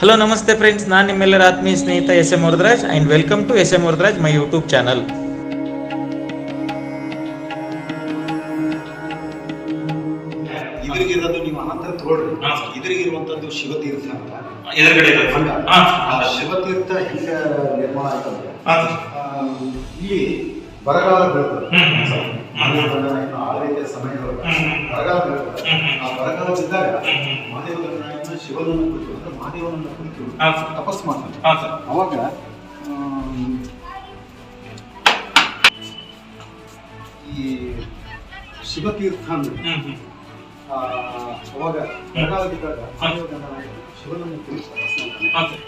Hello ನಮಸ್ತೆ friends, ನಾನು ನಿಮ್ಮೆಲ್ಲರ ಆತ್ಮೀಯ ಸ್ನೇಹಿತ S M Varadaraj and welcome to S M Varadaraj my YouTube channel. ಇದ್ರಿಗಿರೋದು ನೀವು ಅನಂತರ ತಗೊಳ್ರಿ. ಇದ್ರಿಗಿರುವಂತದ್ದು ಶಿವತೀರ್ಥ ಅಂತ ಎದುರುಗಡೆ ಶಿವತೀರ್ಥ ಹೆಂಗ ನಿರ್ಮಾಣ ಆಯ್ತಂದ್ರೆ ಇಲ್ಲಿ ಬರಗಾಲ ಬೀಳ್ತದೆ. ಆಳ್ವಿಕೆ ಸಮಯದೊಳಗೆ ಬರಗಾಲ ಬೀಳ್ತದೆ. ಆ ಬರಗಾಲ ಬಿದ್ದಾಗ ಮಹಾದೇವ ದಂಡನಾಯಕನ ಶಿವನನ್ನು ಕುರಿತು ಅಂದ್ರೆ ಮಹಾದೇವನನ್ನು ಕುರಿತು ತಪಸ್ ಮಾಡ್ತಾರೆ. ಅವಾಗ ಈ ಶಿವತೀರ್ಥ ಅಂದ್ರೆ ಅವಾಗ ಬರಗಾಲ ಬಿದ್ದಾಗ ಮಹಾದೇವ ದಂಡನಾಯಕ ಶಿವನನ್ನು ಕುರಿತು ತಪಸ್ ಮಾಡ್ತಾನೆ.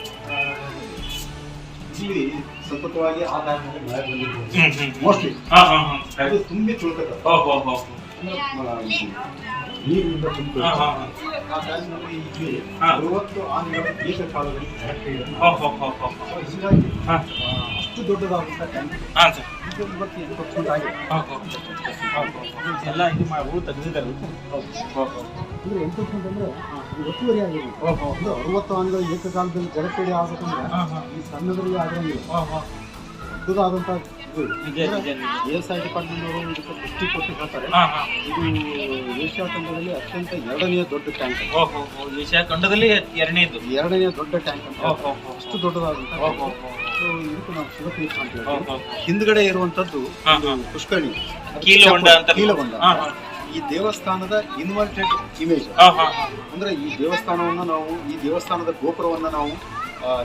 ಇಲ್ಲಿ ಸತತವಾಗಿ ಆ ಟೈಮ್ನಲ್ಲಿ ಮಳೆ ಬಂದಿದ್ದು ಮೋಸ್ಟ್ಲಿ ಅದು ತುಂಬಿ ತುಳ್ಕತ್ತ ನೀರಿನಿಂದ ತುಂಬ ಆ ಟೈಮ್ನಲ್ಲಿ ಇಲ್ಲಿ 60 ಆನೆಗಳು ಏಕಕಾಲದಲ್ಲಿ ಹೀಗಾಗಿ ಅಷ್ಟು ದೊಡ್ಡದಾದಂಥ ಟ್ಯಾಂಕ್ ಇವತ್ತು 80% ಆಗಿದೆ. ಎಲ್ಲ ಇದು ಮಾಡಿ ತೆಗೆದಿದ್ದಾರೆ. ಅಂದ್ರೆ 80% ಅಂದ್ರೆ ಒತ್ತುವರಿ ಆಗಿದೆ. 60 ಆನೆಗಳು ಏಕಕಾಲದಲ್ಲಿ ಜಲಪೇಡಿ ಆಗ್ಬೇಕಂದ್ರೆ ಈ ಸಣ್ಣದರಲ್ಲಿ ಆಗಂಗಿಲ್ಲ. ದೊಡ್ಡದಾದಂಥ ASI ಡಿಪಾರ್ಟ್ಮೆಂಟ್ ಅವರು ಇದಕ್ಕೆ ದೃಷ್ಟಿ ಕೊಟ್ಟು ಹೇಳ್ತಾರೆ, ಇದು ಏಷ್ಯಾ ಖಂಡದಲ್ಲಿ ಅತ್ಯಂತ ಎರಡನೆಯ ದೊಡ್ಡ ಟ್ಯಾಂಕ್. ಏಷ್ಯಾ ಖಂಡದಲ್ಲಿ ಎರಡನೆಯ ದೊಡ್ಡ ಟ್ಯಾಂಕ್ ಅಂತ. ಅಷ್ಟು ದೊಡ್ಡದಾದಂಥ ಇದಕ್ಕೆ ನಾವು ಶಿವತೀರ್ಥ ಅಂತ ಹೇಳ್ತೀವಿ. ಹಿಂದ್ಗಡೆ ಇರುವಂತದ್ದು ಪುಷ್ಕರಣಿ, ಕೀಲಗೊಂಡ. ಈ ದೇವಸ್ಥಾನದ ಇನ್ವರ್ಟೆಡ್ ಇಮೇಜ್. ಅಂದ್ರೆ ಈ ದೇವಸ್ಥಾನವನ್ನ ನಾವು ಈ ದೇವಸ್ಥಾನದ ಗೋಪುರವನ್ನ ನಾವು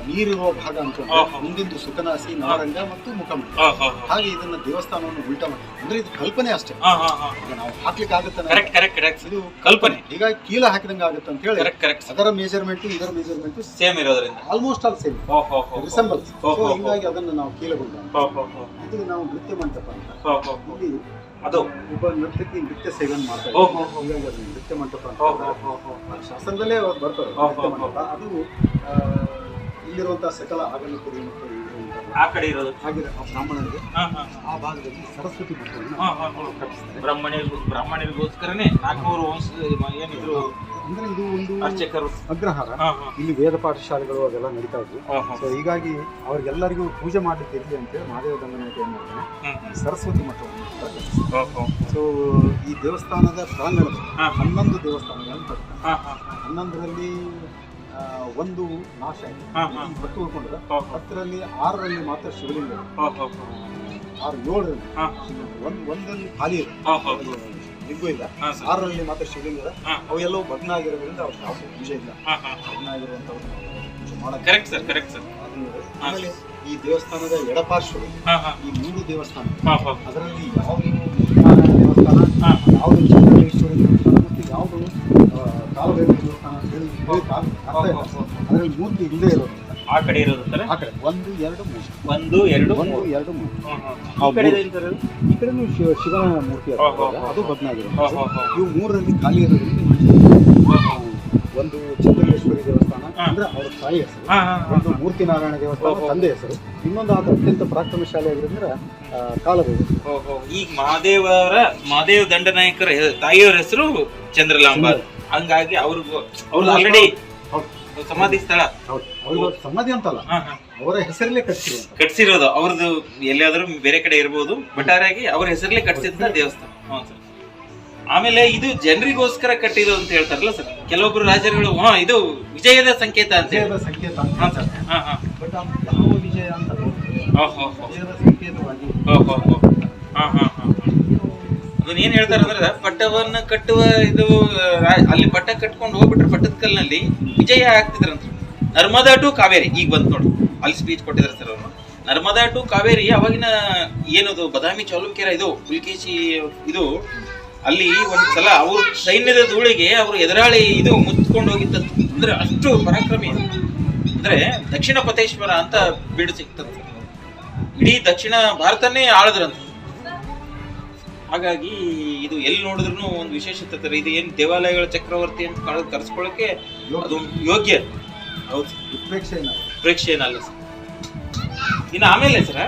ನೀರಿರುವ ಭಾಗ ಅಂತ ಮುಂದಿಂದು ಸುಖನಾಸಿ, ನಾರಂಗ ಮತ್ತು ಮುಖಮಂಡ. ಹಾಗೆ ಇದನ್ನ ದೇವಸ್ಥಾನವನ್ನು ಉಲ್ಟಾ ಮಾಡಿ, ಅಂದ್ರೆ ಇದು ಕಲ್ಪನೆ ಅಷ್ಟೇ, ನಾವು ಹಾಕ್ಲಿಕ್ಕೆ ಆಗುತ್ತೆ, ಇದು ಕಲ್ಪನೆ. ಹೀಗಾಗಿ ಕೀಲ ಹಾಕಿದಂಗೆ ಆಗುತ್ತೆ ಅಂತ ಹೇಳಿ ಅದರ ಮೆಜರ್ಮೆಂಟ್ ಇದರ ಮೆಜರ್ಮೆಂಟ್ ಸೇಮ್ ಇರೋದ್ರಿಂದ ಆಲ್ಮೋಸ್ಟ್ ಆಲ್ ಸೇಮ್ ರಿಸೆಂಬಲ್. ಹೀಗಾಗಿ ಅದನ್ನು ನಾವು ಕೀಲಗೊಂಡ, ಇದು ನಾವು ನೃತ್ಯ ಮಂಟಪ ಅಂತ. ಇಲ್ಲಿ ಅದು ಒಬ್ಬ ನೃತ್ಯಕ್ಕೆ ನೃತ್ಯ ಸೇವೆಯನ್ನು ಮಾಡ್ತಾರೆ. ಹೀಗಾಗಿ ಅದು ನೃತ್ಯ ಮಂಟಪ ಅಂತ ಶಾಸನದಲ್ಲೇ ಬರ್ತಾರೆ. ನೃತ್ಯ ಮಂಟಪ ಅದು ಇಲ್ಲಿರುವಂತಹ ಸಕಲ ಆಗಲು ಕುರಿ ಮತ್ತು ಆ ಕಡೆ ಇರೋದು ಹಾಗೆ ಬ್ರಾಹ್ಮಣರಿಗೆ ಆ ಭಾಗದಲ್ಲಿ ಸರಸ್ವತಿ ಮಠವನ್ನು ಕಟ್ಟಿಸ್ತಾರೆ. ಬ್ರಾಹ್ಮಣರಿಗೋಸ್ಕರನೇ 400 ಏನಿದ್ರು ಅಂದ್ರೆ ಇದು ಒಂದು ಅರ್ಚಕರು ಅಗ್ರಹಾರ. ಇಲ್ಲಿ ವೇದ ಪಾಠಶಾಲೆಗಳು ಅದೆಲ್ಲ ನಡೀತಾ ಇದ್ವು. ಸೊ ಹೀಗಾಗಿ ಅವ್ರಿಗೆಲ್ಲರಿಗೂ ಪೂಜೆ ಮಾಡ್ಲಿಕ್ಕೆ ಇರಲಿ ಅಂತೇಳಿ ಮಹಾದೇವ ದಂಡನಾಯಕ ಏನ್ ಮಾಡ್ತಾನೆ, ಸರಸ್ವತಿ ಮಠವನ್ನು ಸೊ ಈ ದೇವಸ್ಥಾನದ ಪ್ರಾಂಗಣದಲ್ಲಿ 11 ದೇವಸ್ಥಾನಗಳನ್ನು ಕಟ್ತಾರೆ. 11ರಲ್ಲಿ ಒಂದು ನಾಶ ಆಯ್ತು, ಹೊತ್ತು ಉಳ್ಕೊಂಡ್ರೆ 10ರಲ್ಲಿ 6ರಲ್ಲಿ ಮಾತ್ರ ಶಿವಲಿಂಗ, 7ರಲ್ಲಿ ಒಂದಲ್ಲಿ ಖಾಲಿ ಇದೆ, ಲಿಂಗು ಇಲ್ಲ. 6ರಲ್ಲಿ ಮಾತ್ರ ಶಿವಲಿಂಗ. ಅವೆಲ್ಲವೂ ಭಗ್ನ ಆಗಿರೋದ್ರಿಂದ ಅವ್ರು ಯಾವ ಪೂಜೆ ಇಲ್ಲ. ಭಗ್ನ ಆಗಿರುವಂತವ್ರು ಪೂಜೆ ಮಾಡೋದು. ಆಮೇಲೆ ಈ ದೇವಸ್ಥಾನದ ಎಡಪಾರ್ಶ್ವ ಈ 3 ದೇವಸ್ಥಾನ, ಅದರಲ್ಲಿ ಯಾವುದು ದೇವಸ್ಥಾನ, ಯಾವುದು ಚಂದ್ರೇಶ್ವರಿ ದೇವಸ್ಥಾನ ಮತ್ತು ಯಾವುದು ಕಾಲಭೈರವ ದೇವಸ್ಥಾನ ಅಂತ ಹೇಳಿ ಅರ್ಥ ಇಲ್ಲ. ಅದರಲ್ಲಿ ಮೂರ್ತಿ ಇಲ್ಲದೆ ಇರೋದು ಆ ಕಡೆ ಇರೋದು. ಆ ಕಡೆ 1, 2, 3 ಈ ಕಡೆನೂ ಶಿವನ ಮೂರ್ತಿ ಅದು ಬದಲಾಗಿರೋದು. ಇವು 3ರಲ್ಲಿ ಖಾಲಿ ಇರೋದ್ರಿಂದ ಒಂದು ಚಂದ್ರೇಶ್ವರಿ ದೇವಸ್ಥಾನ ಅಂದ್ರೆ ಅವ್ರ ತಾಯಿ ಹೆಸರು, ಒಂದು ಮೂರ್ತಿ ನಾರಾಯಣ ದೇವಸ್ಥಾನ ತಂದೆ ಹೆಸರು, ಇನ್ನೊಂದು ಅದು ಅತ್ಯಂತ ಪರಾಕ್ರಮಶಾಲಿ ಆಗಿರೋದ್ರೆ ಕಾಲಭೈರವ. ಈಗ ಮಹಾದೇವ ದಂಡನಾಯಕರ ತಾಯಿಯವರ ಹೆಸರು ಚಂದ್ರಲಾಂಬ. ಹಂಗಾಗಿ ಅವ್ರು ಆಲ್ರೆಡಿ ಸಮಾಧಿ ಸ್ಥಳ, ಸಮಾಧಿ ಅಂತಲ್ಲ, ಅವರ ಹೆಸರಲ್ಲೇ ಕಟ್ಸಿರೋದು. ಅವ್ರದ್ದು ಎಲ್ಲಿಯಾದ್ರೂ ಬೇರೆ ಕಡೆ ಇರಬಹುದು, ಒಟ್ಟಾರೆಯಾಗಿ ಅವ್ರ ಹೆಸರಲ್ಲೇ ಕಟ್ಸಿದ ದೇವಸ್ಥಾನ. ಆಮೇಲೆ ಇದು ಜನರಿಗೋಸ್ಕರ ಕಟ್ಟಿದ್ದು ಅಂತ ಹೇಳ್ತಾರಲ್ಲ ಸರ್ ಕೆಲವೊಬ್ರು ರಾಜರುಗಳು, ಇದು ವಿಜಯದ ಸಂಕೇತ ಅಂತ. ಬಟ್ ಯಾವ ವಿಜಯ ಅಂತ ವಿಜಯದ ಸಂಕೇತವಾಗಿ ಅದನ್ನ ಏನ್ ಹೇಳ್ತಾರೆ ಅಂದ್ರೆ, ಪಟ್ಟವನ್ನ ಕಟ್ಟುವ ಇದು ಅಲ್ಲಿ ಪಟ್ಟ ಕಟ್ಕೊಂಡು ಹೋಗ್ಬಿಟ್ರೆ ಪಟ್ಟದ ಕಲ್ಲಿನಲ್ಲಿ ವಿಜಯ ಆಗ್ತಿದ್ರಂತ. ನರ್ಮದಾ ಟು ಕಾವೇರಿ ಈಗ ಬಂದ್ ನೋಡಿ, ಅಲ್ಲಿ ಸ್ಪೀಚ್ ಕೊಟ್ಟಿದ್ದಾರೆ ಸರ್ ಅವರು. ನರ್ಮದಾ ಟು ಕಾವೇರಿ ಅವಾಗಿನ ಏನದು ಬದಾಮಿ ಚಾಲುಕ್ಯರ ಇದು ಪುಲಿಕೇಶಿ ಇದು, ಅಲ್ಲಿ ಒಂದ್ಸಲ ಅವ್ರ ಸೈನ್ಯದ ಧೂಳಿಗೆ ಅವರು ಎದುರಾಳಿ ಇದು ಮುಚ್ಕೊಂಡು ಹೋಗಿದ್ದ. ಅಂದ್ರೆ ಅಷ್ಟು ಪರಾಕ್ರಮಿ. ಅಂದ್ರೆ ದಕ್ಷಿಣ ಪತೇಶ್ವರ ಅಂತ ಬೀಡು ಸಿಗ್ತದೆ, ಇಡೀ ದಕ್ಷಿಣ ಭಾರತನೇ ಆಳದ್ರಂತ. ಹಾಗಾಗಿ ಇದು ಎಲ್ಲಿ ನೋಡಿದ್ರು ಒಂದು ವಿಶೇಷತೆ. ಇದು ಏನ್ ದೇವಾಲಯಗಳ ಚಕ್ರವರ್ತಿ ಅಂತ ಕರೆಸ್ಕೊಳ್ಳಕ್ಕೆ ಅದು ಯೋಗ್ಯ. ಹೌದು, ಪ್ರೇಕ್ಷೆ ಏನಲ್ಲ ಸರ್. ಇನ್ನು ಆಮೇಲೆ ಸರ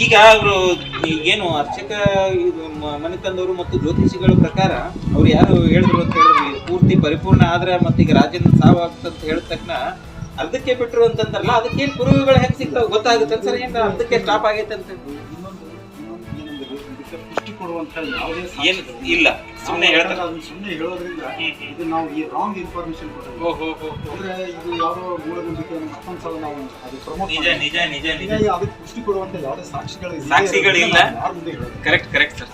ಈಗ ಅವರು ಏನು ಅರ್ಚಕ ಮನೆ ತಂದವರು ಮತ್ತು ಜ್ಯೋತಿಷಿಗಳ ಪ್ರಕಾರ ಅವ್ರು ಯಾರು ಹೇಳಿದ್ರು ಅಂತ ಹೇಳಿದ್ರೆ, ಪೂರ್ತಿ ಪರಿಪೂರ್ಣ ಆದ್ರೆ ಮತ್ತೀಗ ರಾಜೇಂದ್ರ ಸಾವು ಆಗ್ತಂತ ಹೇಳಿದ ತಕ್ಷಣ ಅರ್ಧಕ್ಕೆ ಬಿಟ್ರು ಅಂತಂದ್ರಲ್ಲ, ಅದಕ್ಕೇನ್ ಪುರಾವೆಗಳು ಹೆಂಗ್ ಸಿಗ್ತಾವ ಗೊತ್ತಾಗುತ್ತೆ ಸರ್? ಏನ್ ಅರ್ಧಕ್ಕೆ ಸ್ಟಾಪ್ ಆಗೈತೆ ಅಂತ ಪುಷ್ಟಿ ಕೊಡುವಂತ ಯಾವುದೇ ಏನ್ ಇಲ್ಲ, ಸುಮ್ನೆ ಹೇಳ್ತಾರೆ. ಸುಮ್ಮನೆ ಹೇಳೋದ್ರಿಂದ ಇದು ನಾವು ಈ ರಾಂಗ್ ಇನ್ಫಾರ್ಮೇಶನ್ ಕೊಡೋದು. ಅಂದ್ರೆ ಇದು ಯಾವ್ದೋ ಮೂಲಗುಂದಿಕೆ ಮತ್ತೊಂದು ಸಲ ನಾವು ಅದು ಪ್ರಮೋಟ್ ಅದಕ್ಕೆ ಪುಷ್ಟಿ ಕೊಡುವಂತ ಯಾವುದೇ ಸಾಕ್ಷಿಗಳಿಲ್ಲ. Correct correct sir.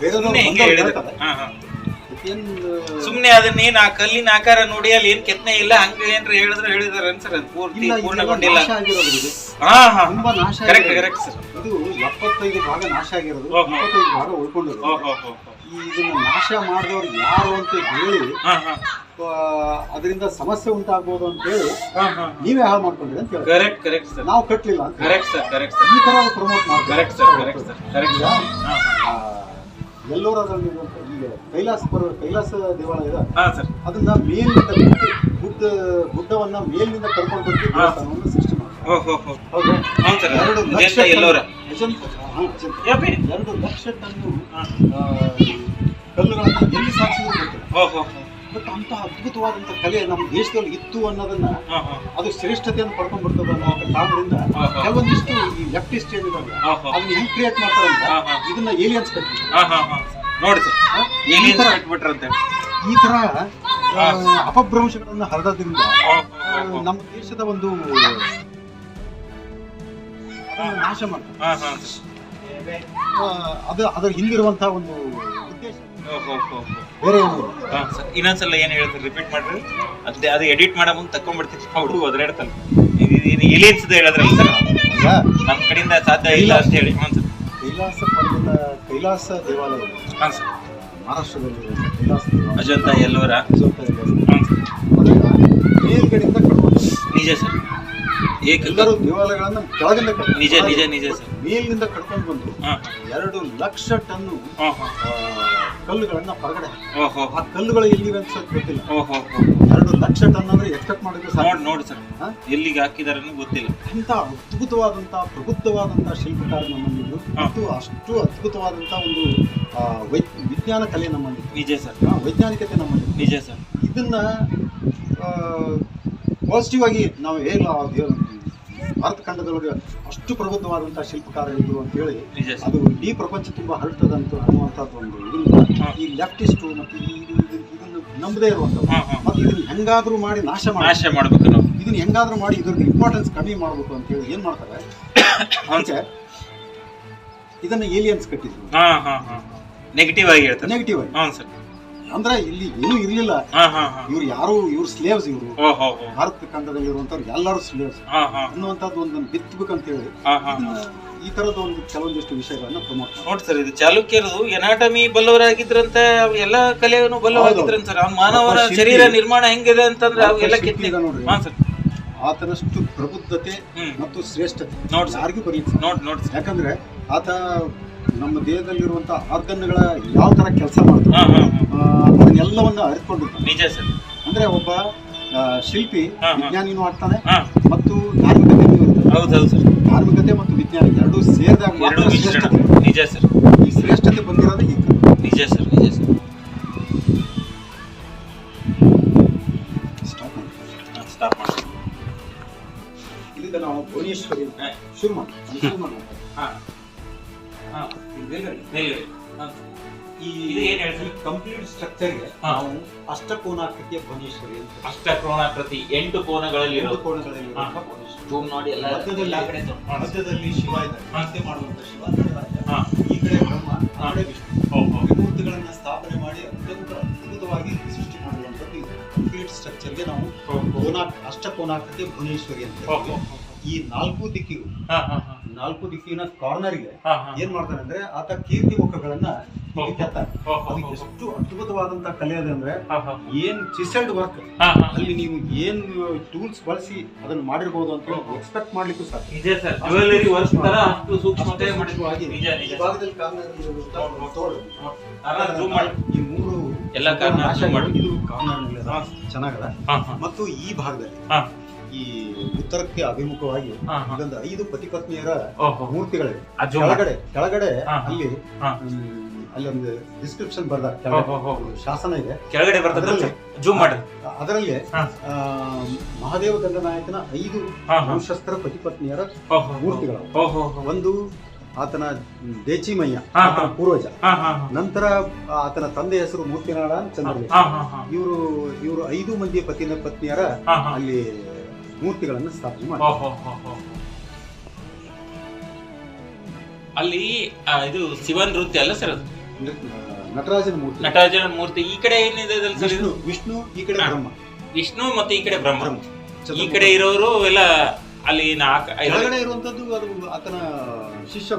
ಸುಮ್ನೆ ಅದನ್ನೇನ್ ಆ ಕಲ್ಲಿನ ಆಕಾರ ನೋಡಿ ಅಲ್ಲಿ ಏನ್ ಕೆತ್ತನೆ ಇಲ್ಲ ಹಂಗ ಏನ್ರ ಹೇಳಿದಾರೆ ಅನ್ಸರ್, ಅದು ಪೂರ್ತಿ ಪೂರ್ಣಗೊಂಡಿಲ್ಲ. ತುಂಬಾ ನಾಶ ಕರೆಕ್ಟ್ ಕರೆಕ್ಟ್ ಸರ್. ಇದು 75 ಭಾಗ ನಾಶ ಆಗಿರೋದು, 25 ಭಾಗ ಉಳ್ಕೊಂಡಿರೋದು. ಇದನ್ನ ನಾಶ ಮಾಡಿದವ್ರು ಯಾರು ಅಂತ ಹೇಳಿ ಅದರಿಂದ ಸಮಸ್ಯೆ ಉಂಟಾಗ್ಬೋದು ಅಂತ ಹೇಳಿ ನೀವೇ ಹಾಳು ಮಾಡ್ಕೊಂಡ್ರಿ ಅಂತ ಹೇಳಿ. Correct correct sir. ನಾವು ಕಟ್ಲಿಲ್ಲ ಅಂತ ಕರೆಕ್ಟ್ ಸರ್. Correct sir. ಈ ತರ ಪ್ರಮೋಟ್ ಮಾಡಿ. Correct sir. Correct sir. Correct ಎಲ್ಲೋರಲ್ಲಿರುವಂತ ಈಗ ಕೈಲಾಸ ದೇವಾಲಯ ಇದೆ, ಅದನ್ನ ಮೇಲಿನಿಂದ ಗುಡ್ಡವನ್ನ ಮೇಲಿನಿಂದ ಕರ್ಕೊಂಡು ಬಂದು ದೇವಸ್ಥಾನವನ್ನು ಸೃಷ್ಟಿ ಮಾಡ್ತಾರೆ. 2 ಲಕ್ಷ ಟನ್ನು ಕಲ್ಲುಗಳನ್ನ ಎಲ್ಲಿ ಸಾಧಿಸಿದ್ರು ಗೊತ್ತಿಲ್ಲ. ಬಟ್ ಅಂತ ಅದ್ಭುತವಾದಂತ ಕಲೆ ನಮ್ಮ ದೇಶದಲ್ಲಿ ಇತ್ತು ಅನ್ನೋದನ್ನ ಅದು ಶ್ರೇಷ್ಠತೆಯನ್ನು ಪಡ್ಕೊಂಡ್ ಬರ್ತದೆ ಅನ್ನೋ ಕಾರಣದಿಂದ ಕೆಲವೊಂದಿಷ್ಟು ಈ ಲೆಫ್ಟಿಸ್ಟ್ ಏನಿದಾವೆ ಅದನ್ನ ಹೆಂಗ್ ಕ್ರಿಯೇಟ್ ಮಾಡ್ತಾರಂತ ಇದನ್ನ ಏಲಿಯನ್ಸ್ ನೋಡಿ ಸರ್, ಈ ತರ ಅಪಭ್ರಂಶಗಳನ್ನ ಹರಡೋದ್ರಿಂದ ನಮ್ಮ ದೇಶದ ಒಂದು ನಾಶ ಮಾಡ್ತಾರೆ. ಅದರ ಹಿಂದಿರುವಂತಹ ಒಂದು ಉದ್ದೇಶ ಬೇರೆ ಏನು. ಇನ್ನೊಂದ್ಸಲ ಏನ್ ಹೇಳ್ತಾರೆ ರಿಪೀಟ್ ಮಾಡ್ರಿ. ಅದು ಎಡಿಟ್ ಮಾಡೋ ಮುಂದೆ ತಕೊಂಡ್ಬಿಡ್ತೀವಿ ಹುಡುಗ ಒದರಾಡ್ತಲ್ಲ. ಏಲಿಯನ್ಸ್ ಹೇಳಿದ್ರಲ್ಲ ಸರ್, ನಮ್ಮ ಕಡೆಯಿಂದ ಸಾಧ್ಯ ಇಲ್ಲ ಅಂತ ಹೇಳಿ. ಕೈಲಾಸ ದೇವಾಲಯ ಮಹಾರಾಷ್ಟ್ರದಲ್ಲಿ ಅಜಂತ ಎಲ್ಲೋರ ಮೇಲ್ಗಡೆಯಿಂದ ಕಟ್ಕೊಂಡು ನಿಜ ಸರ್. ಎಲ್ಲರೂ ದೇವಾಲಯಗಳನ್ನ ಕೆಳಗಿಂದ ನಿಜ ನಿಜ ನಿಜ ಸರ್. ಮೇಲಿನಿಂದ ಕಟ್ಕೊಂಡು ಬಂದು 2 ಲಕ್ಷ ಟನ್ನು ಕಲ್ಲುಗಳನ್ನ ಹೊರಗಡೆ. ಆ ಕಲ್ಲುಗಳು ಎಲ್ಲಿವೆ ಅಂತ ಗೊತ್ತಿಲ್ಲ. 2 ಲಕ್ಷ ಟನ್ ಅಂದ್ರೆ ಎಕ್ಸ್ಪೆಕ್ಟ್ ಮಾಡಿದ್ರೆ ನೋಡಿ ಸರ್, ಎಲ್ಲಿಗೆ ಹಾಕಿದಾರೆ ಗೊತ್ತಿಲ್ಲ. ಅಂತ ಅದ್ಭುತವಾದಂತಹ ಪ್ರಬುದ್ಧವಾದಂತಹ ಶಿಲ್ಪಕಾರ ನಮ್ಮಲ್ಲಿದ್ದು ಮತ್ತು ಅಷ್ಟು ಅದ್ಭುತವಾದಂತಹ ಒಂದು ವಿಜ್ಞಾನ ಕಲೆ ನಮ್ಮಲ್ಲಿ. ನಿಜ ಸರ್. ವೈಜ್ಞಾನಿಕತೆ ನಮ್ಮಲ್ಲಿ. ನಿಜ ಸರ್. ಇದನ್ನ ಪಾಸಿಟಿವ್ ಆಗಿ ನಾವು ಹೇಳ ಭಾರತ ಖಂಡದೊಳಗೆ ಅಷ್ಟು ಪ್ರಬುದ್ಧವಾದಂತಹ ಶಿಲ್ಪಕಾರರಿದ್ರು ಅಂತ ಹೇಳಿ ಅದು ಇಡೀ ಪ್ರಪಂಚ ತುಂಬಾ ಹರಡ್ತದಂತ ಅನ್ನುವಂಥದ್ದು ಒಂದು ಇದನ್ನ ಈ ಲೆಫ್ಟಿಸ್ಟ್ ಮತ್ತು ಇದನ್ನು ನಂಬದೇ ಇರುವಂಥದ್ದು ಮತ್ತೆ ಇದನ್ನ ಹೆಂಗಾದ್ರೂ ಮಾಡಿ ನಾಶ ಮಾಡ್ಬೇಕು ನಾವು. ಇದನ್ನ ಹೆಂಗಾದ್ರೂ ಮಾಡಿ ಇದ್ರದ್ದು ಇಂಪಾರ್ಟೆನ್ಸ್ ಕಮ್ಮಿ ಮಾಡ್ಬೇಕು ಅಂತ ಹೇಳಿ ಏನ್ ಮಾಡ್ತಾರೆ, ಇದನ್ನ ಏಲಿಯನ್ಸ್ ಕಟ್ಟಿದ್ರು. ನೆಗೆಟಿವ್ ಆಗಿ ಹೇಳ್ತಾರೆ. ನೆಗೆಟಿವ್ ಆಗಿ ಅಂದ್ರೆ ಇಲ್ಲಿ ಏನೂ ಇರ್ಲಿಲ್ಲ. ಇವ್ರು ಸ್ಲೇವ್ಸ್. ಇವರು ಭಾರತ ಖಂಡದಲ್ಲಿರುವಂತವ್ರು ಎಲ್ಲರೂ ಸ್ಲೇವ್ಸ್ ಅನ್ನುವಂಥದ್ದು ಒಂದನ್ನು ಬಿತ್ತಬೇಕಂತ ಹೇಳಿ ಈ ತರದ ಒಂದು ಕೆಲವೊಂದಿಷ್ಟು ವಿಷಯಗಳನ್ನ ಪ್ರಮೋಟ್ ನೋಡಿ ಸರ್. ಇದು ಚಾಲುಕ್ಯರು ಎನಾಟಮಿ ಬಲ್ಲವರಾಗಿದ್ರಂತ, ಎಲ್ಲ ಕಲೆಯನ್ನು ಬಲ್ಲವರಾಗಿದ್ರಂತ ಸರ್. ಮಾನವನ ಶರೀರ ನಿರ್ಮಾಣ ಹೆಂಗಿದೆ ಅಂತಂದ್ರೆ ಅವೆಲ್ಲ ನೋಡ್ರಿ. ಆತನಷ್ಟು ಪ್ರಬುದ್ಧತೆ ಮತ್ತು ಶ್ರೇಷ್ಠತೆ ಯಾರಿಗೂ ಬರೀ ನೋಡಿ. ಯಾಕಂದ್ರೆ ಆತ ನಮ್ಮ ದೇಹದಲ್ಲಿರುವಂತಹ ಆರ್ಗನ್ಗಳ ಯಾವ ತರ ಕೆಲಸ ಮಾಡ್ತಾರೆ ಅದನ್ನೆಲ್ಲವನ್ನ ಅರಿತುಕೊಂಡಿರ್ತಾನೆ. ನಿಜ ಸರ್. ಅಂದ್ರೆ ಒಬ್ಬ ಶಿಲ್ಪಿ ವಿಜ್ಞಾನಿನೂ ಆಗ್ತಾನೆ ಮತ್ತು ಧಾರ್ಮಿಕತೆ. ಹೌದೌದು ಸರ್. ಧಾರ್ಮಿಕತೆ ಮತ್ತು ವಿಜ್ಞಾನ ಎರಡೂ ಸೇರಿದಾಗ ಶ್ರೇಷ್ಠತೆ. ನಿಜ ಸರ್. ಈ ಶ್ರೇಷ್ಠತೆ ಬಂದಿರೋದು ಈಗ. ನಿಜ ಸರ್. ನಿಜ ಸರ್. ಸ್ಟಾಪ್ ಮಾಡಿ. ಇದಕ್ಕೆ ನಾವು ಭುವನೇಶ್ವರಿ ಶುರು ಮಾಡಿ. ಕಂಪ್ಲೀಟ್ ಸ್ಟ್ರಕ್ಚರ್ಗೆ ನಾವು ಅಷ್ಟಕೋನಾಕೃತಿಯ ಭುವನೇಶ್ವರಿ ಅಂತ. ಅಷ್ಟಕೋನಾಕೃತಿ 8 ಕೋನಗಳಲ್ಲಿ ಮಧ್ಯದಲ್ಲಿ ಶಿವ ಇದ್ದಾರೆ, ಮಾಡುವಂತ ಶಿವ. ಈ ಕಡೆ ಬ್ರಹ್ಮ, ಆ ಕಡೆ ವಿಷ್ಣು. ವಿಮೂರ್ತಿಗಳನ್ನ ಸ್ಥಾಪನೆ ಮಾಡಿ ಅತ್ಯಂತ ಅದ್ಭುತವಾಗಿ ಸೃಷ್ಟಿ ಮಾಡುವಂಥದ್ದು ಕಂಪ್ಲೀಟ್ ಸ್ಟ್ರಕ್ಚರ್ಗೆ ನಾವು ಅಷ್ಟಕೋನಾಕೃತಿಯ ಭುವನೇಶ್ವರಿ ಅಂತ. ಈ 4 ದಿಕ್ಕಿಗೂ 4 ದಿಕ್ಕಿನ ಕಾರ್ನರ್ಗೆ ಏನ್ ಮಾಡ್ತಾನೆ ಅಂದ್ರೆ ಆತ ಕೀರ್ತಿ ಮುಖಗಳನ್ನ ಅದಕ್ಕೆ ಎಷ್ಟು ಅದ್ಭುತವಾದಂತಹ ಕಲೆ ಇದೆ ಅಂದ್ರೆ ಏನ್ ಚಿಸಲ್ಡ್ ವರ್ಕ್ ಅಲ್ಲಿ ನೀವು ಏನ್ ಟೂಲ್ಸ್ ಬಳಸಿ ಅದನ್ನ ಮಾಡಿರ್ಬೋದು ಅಂತ ಎಕ್ಸ್ಪೆಕ್ಟ್ ಮಾಡ್ಲಿಕ್ಕೂ ಸಾಧ್ಯ. ಈ 3 ಎಲ್ಲ ಇದು ಕಾರ್ನರ್ ಚೆನ್ನಾಗದ. ಮತ್ತು ಈ ಭಾಗದಲ್ಲಿ ಈ ಉತ್ತರಕ್ಕೆ ಅಭಿಮುಖವಾಗಿ ಇದೊಂದು 5 ಪತಿ ಪತ್ನಿಯರ ಮೂರ್ತಿಗಳಿವೆ. ಕೆಳಗಡೆ ಅಲ್ಲಿ ಅಲ್ಲೊಂದು ಡಿಸ್ಕ್ರಿಪ್ಷನ್ ಬರ್ದಾರೆ, ಶಾಸನ ಇದೆ ಕೆಳಗಡೆ ಬರ್ತದೆ, ಜೂಮ್ ಮಾಡಿ. ಅದರಲ್ಲಿ ಮಹಾದೇವ ದಂಡನಾಯಕನ 5 ವಂಶಸ್ಥರ ಪತಿಪತ್ನಿಯರ ಮೂರ್ತಿಗಳು. ಒಂದು ಆತನ ದೇಚಿಮಯ್ಯ, ಪೂರ್ವಜ. ನಂತರ ಆತನ ತಂದೆ ಹೆಸರು ಮೂರ್ತಿನಾರಾಯಣ ಚಂದ್ರಲೇಖ. ಇವರು 5 ಮಂದಿ ಪತ್ನಿಯರ ಅಲ್ಲಿ ಮೂರ್ತಿಗಳನ್ನು ಸ್ಥಾಪನೆ ಮಾಡಿ. ಅಲ್ಲಿ ಇದು ಶಿವ ನೃತ್ಯ ಅಲ್ಲ ಸರ್, ಅದು ನಟರಾಜನ ಮೂರ್ತಿ. ಈ ಕಡೆ ಏನಿದೆ ವಿಷ್ಣು, ಈ ಕಡೆ ಬ್ರಹ್ಮ. ವಿಷ್ಣು ಮತ್ತೆ ಈ ಕಡೆ ಬ್ರಹ್ಮ. ಈ ಕಡೆ ಇರೋರು ಎಲ್ಲ ಅಲ್ಲಿ ಕೆಳಗಡೆ ಇರುವಂತದ್ದು ಅದು ಆತನ ಶಿಷ್ಯ.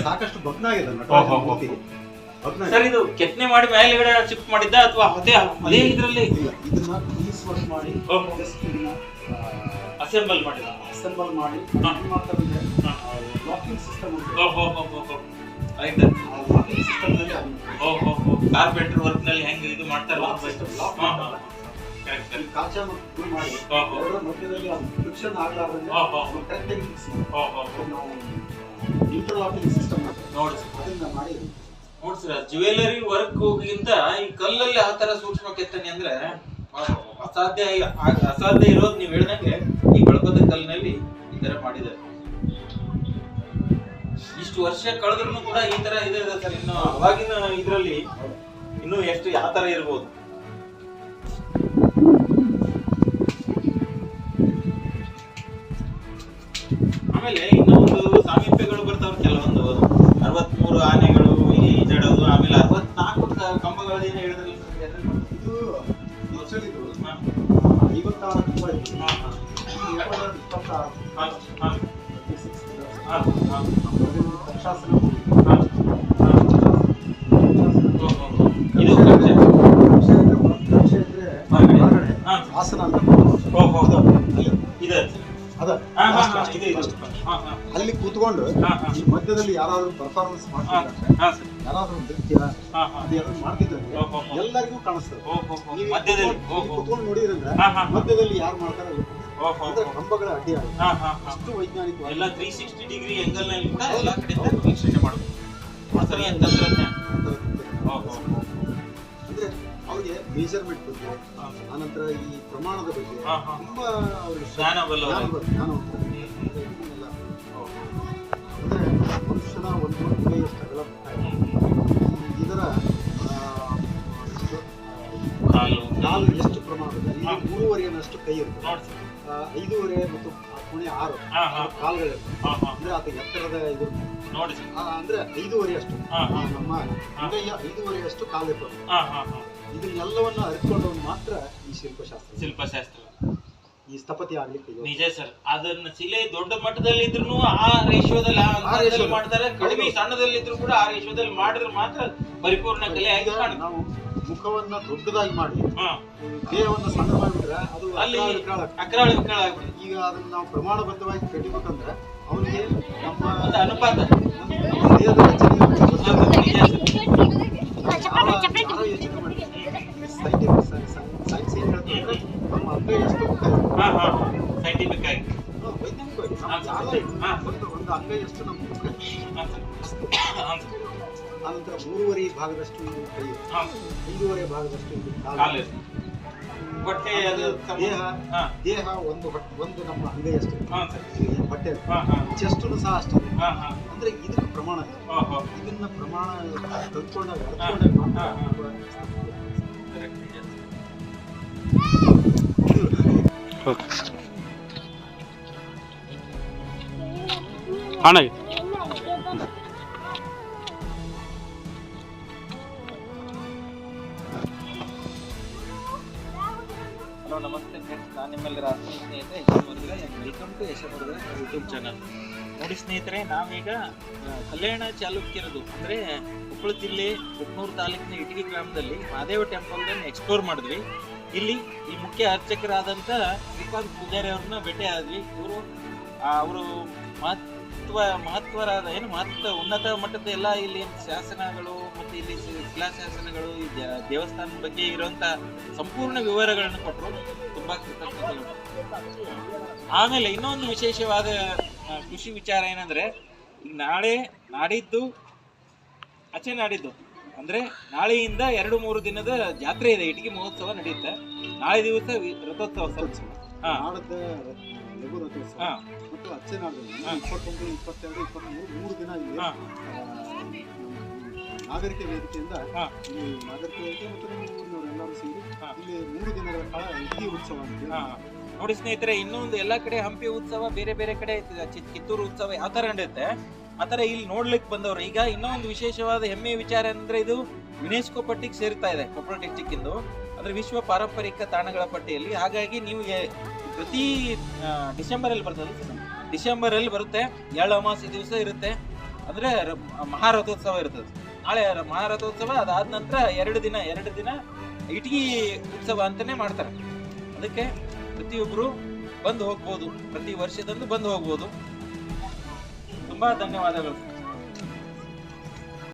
ಸಾಕಷ್ಟು ಭಗ್ನ ಆಗಿದೆ ನಟರಾಜನ ಮೂರ್ತಿ. ಸರ್ ಇದು ಕೆತ್ತನೆ ಮಾಡಿ ಮೇಲೆಗಡೆ ಶಿಫ್ಟ್ ಮಾಡಿದ್ದ ಅಥವಾ ಅದೇ ಇದರಲ್ಲಿ ಇದನ್ನ ಪೀಸ್ ವರ್ಕ್ ಮಾಡಿ ಅಸೆಂಬಲ್ ಮಾಡಿ ಲಾಕಿಂಗ್ ಸಿಸ್ಟಮ್ ಕಾರ್ಪೆಂಟರ್ ವರ್ಕ್ ನಲ್ಲಿ ಹೆಂಗ್ ಇದು ಮಾಡ್ತಾರೆ ಕಾಚಾ ಮಾಡಿ ಮಧ್ಯದಲ್ಲಿ ಫ್ರಿಕ್ಷನ್ ಆಗಲಾರ್ದಂಗೆ ಇಂಟರ್ಲಾಕಿಂಗ್ ಸಿಸ್ಟಮ್ ನೋಡಿ ಅದನ್ನ ಮಾಡಿ. ನೋಡಿ ಸರ್, ಜ್ಯುವೆಲರಿ ವರ್ಕ್ ಗಿಂತ ಈ ಕಲ್ಲಲ್ಲಿ ಆ ತರ ಸೂಕ್ಷ್ಮ ಕೆತ್ತನೆ ಅಂದ್ರೆ ಅಸಾಧ್ಯ ಇರೋದು ನೀವು ಹೇಳ್ದಂಗೆ ಈ ಬಳಪದ ಕಲ್ಲಿನಲ್ಲಿ ಈ ತರ ಮಾಡಿದ್ದಾರೆ. ಇಷ್ಟು ವರ್ಷ ಕಳೆದ್ರೂ ಕೂಡ ಈ ತರ ಇದೆ ಸರ್. ಇನ್ನು ಅವಾಗಿನ ಇದ್ರಲ್ಲಿ ಇನ್ನು ಎಷ್ಟು ಯಾವ ತರ ಇರ್ಬೋದು. ಆಮೇಲೆ ಇನ್ನೊಂದು ಸಾಮೀಪ್ಯಗಳು ಬರ್ತಾವ್ರ ಕೆಲವೊಂದು 63 ಆನೆಗಳು ಇಲ್ಲಿ ಈಜಾಡೋದು, ಆಮೇಲೆ 64 ಕಂಬಗಳು ಏನು ಹೇಳಿದ್ರಲ್ಲ ಇದು 26 ಹಾಸನ ಅಂತ ಅಲ್ಲಿ ಕೂತ್ಕೊಂಡು ಈ ಮಧ್ಯದಲ್ಲಿ ಯಾರಾದ್ರೂ ಪರ್ಫಾರ್ಮೆನ್ಸ್ ಮಾಡ್ತಿದ್ರೆ, ಯಾರಾದ್ರೂ ನೃತ್ಯ ಅದೇನಾದ್ರು ಮಾಡ್ತಿದ್ರೆ ಎಲ್ಲರಿಗೂ ಕಾಣಿಸ್ತದೆ. ಕೂತ್ಕೊಂಡು ನೋಡಿದ್ರಂದ್ರೆ ಮಧ್ಯದಲ್ಲಿ ಯಾರು ಮಾಡ್ತಾರೆ ಕಂಬಗಳ ಅಡ್ಡಿ ಆಗುತ್ತೆ. ಅಷ್ಟು ವೈಜ್ಞಾನಿಕ ಎಲ್ಲ 360 ಡಿಗ್ರಿ ಆಂಗಲ್ ನಲ್ಲಿ ಕೂಡ ಎಲ್ಲ ಕಡೆ ವೀಕ್ಷಣೆ ಮಾಡೋದು. ಅಂದ್ರೆ ಅವ್ರಿಗೆ ಮೆಜರ್ಮೆಂಟ್ ಬಗ್ಗೆ, ಆನಂತರ ಈ ಪ್ರಮಾಣದ ಬಗ್ಗೆ ತುಂಬಾ ಜ್ಞಾನ ಅಂದ್ರೆ ಮನುಷ್ಯನ ಒಂದು ಅಂಗೈಯಷ್ಟು ಅಗಲ ಇದರ ಕಾಲು ಎಷ್ಟು ಪ್ರಮಾಣದಲ್ಲಿ 3.5 ಕೈ ಇರುತ್ತೆ, 5.5 ಮತ್ತು 6 ಕಾಲುಗಳಿರುತ್ತೆ. ಅಂದ್ರೆ ಅದು ಎತ್ತರದ ಇದು ಅಂದ್ರೆ 5.5 ಅಷ್ಟು ನಮ್ಮ ಅಂಗೈಯ 5.5 ಅಷ್ಟು ಕಾಲಿರ್ತದೆ. ಇದನ್ನೆಲ್ಲವನ್ನ ಅರಿತುಕೊಂಡವನು ಮಾತ್ರ ಈ ಶಿಲ್ಪಶಾಸ್ತ್ರ ಈ ಸ್ಥಪತಿ ಆಗ್ಲಿಕ್ಕೆ ನಿಜ ಸರ್. ಅದನ್ನ ಶಿಲೆ ದೊಡ್ಡ ಮಟ್ಟದಲ್ಲಿ ಇದ್ರು ಆ ರೇಷಿಯೋದಲ್ಲಿ ಮಾಡ್ತಾರೆ, ಕಡಿಮೆ ಸಣ್ಣದಲ್ಲಿ ಇದ್ರು ಕೂಡ ಆ ರೇಷಿಯೋದಲ್ಲಿ ಮಾಡಿದ್ರೆ ಮಾತ್ರ ಪರಿಪೂರ್ಣ ಕಲೆ ಆಗಿ ಕಾಣುತ್ತೆ. ನಾವು ಮುಖವನ್ನ ದೊಡ್ಡದಾಗಿ ಮಾಡಿ ದೇಹವನ್ನ ಸಣ್ಣ ಮಾಡಿಬಿಟ್ರೆ ಅದು ಅಲ್ಲಿ ಅಕ್ರಾಳ ವಿಕ್ರಾಳ ಆಗ್ಬಿಡುತ್ತೆ. ಈಗ ಅದನ್ನ ನಾವು ಪ್ರಮಾಣಬದ್ಧವಾಗಿ ಕಡಿಬೇಕಂದ್ರೆ ಅವನಿಗೆ ನಮ್ಮ ಅನುಪಾತ ದೇಹದ ರಚನೆ ಸೈನ್ಸ್ ಏನ್ ಹೇಳ್ತಾರೆ, ನಮ್ಮ ಅಂಗೈ ಎಷ್ಟು ಸೈಂಟಿಫಿಕ್ ಆಗಿ ವೈಜ್ಞಾನಿಕವಾಗಿ ಒಂದು ಅಂಗೈ ಎಷ್ಟು ನಮ್ಮ ಮುಖ, ಆನಂತರ 3.5 ಭಾಗದಷ್ಟು ಕೈ, 5.5 ಭಾಗದಷ್ಟು ಕಾಲು. ದೇಹ ಒಂದು ನಮ್ಮ ಅಂಗೈ ಅಷ್ಟೇ, ಬಟ್ಟೆ ಚೆಸ್ಟು ಸಹ ಅಷ್ಟೇ. ಅಂದ್ರೆ ಇದಕ್ಕೆ ಪ್ರಮಾಣ, ಇದನ್ನ ಪ್ರಮಾಣ ತಂದ್ಕೊಂಡಾಗ ಹಲೋ, ನಮಸ್ತೆ ಫ್ರೆಂಡ್ಸ್. ನಾನು ನಿಮ್ಮೆಲ್ಲರ ಆತ್ಮೀಯ ಸ್ನೇಹಿತ ವೆಲ್ಕಮ್ ಟು ಯಶೋವರ್ಧನ ಯೂಟ್ಯೂಬ್ ಚಾನಲ್. ನೋಡಿ ಸ್ನೇಹಿತರೆ, ನಾವೀಗ ಕಲ್ಯಾಣ ಚಾಲುಕ್ಯರದು ಅಂದರೆ ಕೊಪ್ಪಳ ಜಿಲ್ಲೆ ಕುಕ್ನೂರು ತಾಲೂಕಿನ ಇಟಗಿ ಗ್ರಾಮದಲ್ಲಿ ಮಹಾದೇವ ಟೆಂಪಲ್ನ ಎಕ್ಸ್ಪ್ಲೋರ್ ಮಾಡಿದ್ವಿ. ಇಲ್ಲಿ ಈ ಮುಖ್ಯ ಅರ್ಚಕರಾದಂಥ ಶ್ರೀಕಾಂತ್ ಪೂಜಾರಿ ಅವ್ರನ್ನ ಭೇಟಿ ಆದ್ವಿ. ಅವರು ಮಹತ್ವರಾದ ಉನ್ನತ ಮಟ್ಟದ ಎಲ್ಲ ಇಲ್ಲಿ ಶಾಸನಗಳು ಮತ್ತು ಇಲ್ಲಿ ಶಿಲಾಶಾಸನಗಳು, ಈ ದೇವಸ್ಥಾನದ ಬಗ್ಗೆ ಇರುವಂತ ಸಂಪೂರ್ಣ ವಿವರಗಳನ್ನು ಕೊಟ್ಟರು. ತುಂಬಾ ಕೃತಜ್ಞತೆಗಳು. ಆಮೇಲೆ ಇನ್ನೊಂದು ವಿಶೇಷವಾದ ಖುಷಿ ವಿಚಾರ ಏನಂದ್ರೆ, ಈಗ ನಾಡಿದ್ದು ಆಚೆ ನಾಡಿದ್ದು ಅಂದ್ರೆ ನಾಳೆಯಿಂದ 2-3 ದಿನದ ಜಾತ್ರೆ ಇದೆ, ಇಟಗಿ ಮಹೋತ್ಸವ ನಡೆಯುತ್ತೆ. ನಾಳೆ ದಿವಸ ರಥೋತ್ಸವ ಸರ್. ನಾಡದ ಲಘು ರಥೋತ್ಸವ ಮತ್ತು ಅಚ್ಚೆ ನಾಡದಲ್ಲಿ 29, 22, 23 3 ದಿನ ಇಲ್ಲಿ ನಾಗರಿಕ ವೇದಿಕೆಯಿಂದ ಇಲ್ಲಿ ನಾಗರಿಕ ವೇದಿಕೆ ಮತ್ತು ನಮ್ಮ ಊರಿನವರೆಲ್ಲರೂ ಸೇರಿ ಇಲ್ಲಿ 3 ದಿನಗಳ ಕಾಲ ಇಟಗಿ ಉತ್ಸವ ಅಂತ ನೋಡಿ ಸ್ನೇಹಿತರೆ. ಇನ್ನೊಂದು ಎಲ್ಲಾ ಕಡೆ ಹಂಪಿ ಉತ್ಸವ, ಬೇರೆ ಬೇರೆ ಕಡೆ ಕಿತ್ತೂರು ಉತ್ಸವ ಯಾವ ತರ ನಡೆಯುತ್ತೆ ಆ ತರ ಇಲ್ಲಿ ನೋಡ್ಲಿಕ್ಕೆ ಬಂದವರು. ಈಗ ಇನ್ನೊಂದು ವಿಶೇಷವಾದ ಹೆಮ್ಮೆಯ ವಿಚಾರ ಅಂದ್ರೆ ಇದು ಯುನೆಸ್ಕೋ ಪಟ್ಟಿಗೆ ಸೇರ್ತಾ ಇದೆ ಕೊಪ್ಪಳ ಡಿಸ್ಟಿಕ್ ಇಂದು, ಅಂದ್ರೆ ವಿಶ್ವ ಪಾರಂಪರಿಕ ತಾಣಗಳ ಪಟ್ಟಿಯಲ್ಲಿ. ಹಾಗಾಗಿ ನೀವು ಪ್ರತಿ ಡಿಸೆಂಬರ್ ಅಲ್ಲಿ ಬರ್ತದೆ, ಡಿಸೆಂಬರ್ ಅಲ್ಲಿ ಬರುತ್ತೆ, ಎಳ್ಳು ಅಮಾವಾಸ್ಯೆ ದಿವಸ ಇರುತ್ತೆ, ಅಂದ್ರೆ ಮಹಾರಥೋತ್ಸವ ಇರ್ತದೆ. ನಾಳೆ ಮಹಾರಥೋತ್ಸವ, ಅದಾದ ನಂತರ 2 ದಿನ ಇಟಗಿ ಉತ್ಸವ ಅಂತಾನೆ ಮಾಡ್ತಾರೆ. ಅದಕ್ಕೆ ಪ್ರತಿಯೊಬ್ಬರು ಬಂದು ಹೋಗ್ಬೋದು, ಪ್ರತಿ ವರ್ಷದಂದು ಬಂದು ಹೋಗ್ಬೋದು. ತುಂಬಾ ಧನ್ಯವಾದಗಳು.